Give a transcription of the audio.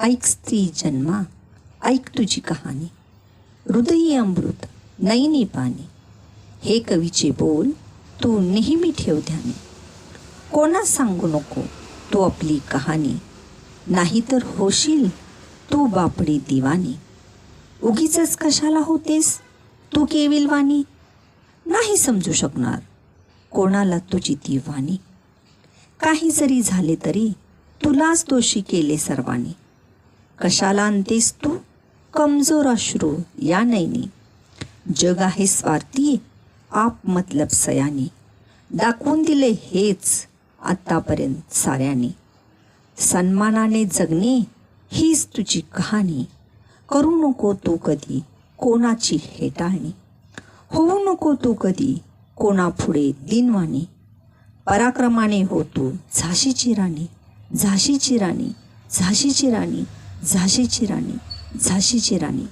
ऐक स्त्री जन्मा, ऐक तुझी कहाणी, हृदयी अमृत नयनी पाणी. हे कवीचे बोल तू नेहमी ठेव ध्यानी. कोणास सांगू नको तू आपली कहाणी, नाहीतर होशील तू बापडी दिवानी. उगीचच कशाला होतेस तू केविलवाणी, नाही समजू शकणार कोणाला तुझी ती वाणी. काही जरी झाले तरी तुलाच दोषी केले सर्वांनी. कशाला आणतेस तू कमजोर अश्रू या नयनी. जग आहे स्वार्थी आप मतलब सयानी. दाखवून दिले हेच आत्तापर्यंत साऱ्यांनी. सन्मानाने जगणे हीच तुझी कहाणी. करू नको तू कधी कोणाची हेटाळणी. होऊ नको तू कधी कोणापुढे दिनवाणी. पराक्रमाने हो तू झाशीची राणी, झाशीची राणी, झाशीची राणी, झाशीची राणी, झाशीची राणी.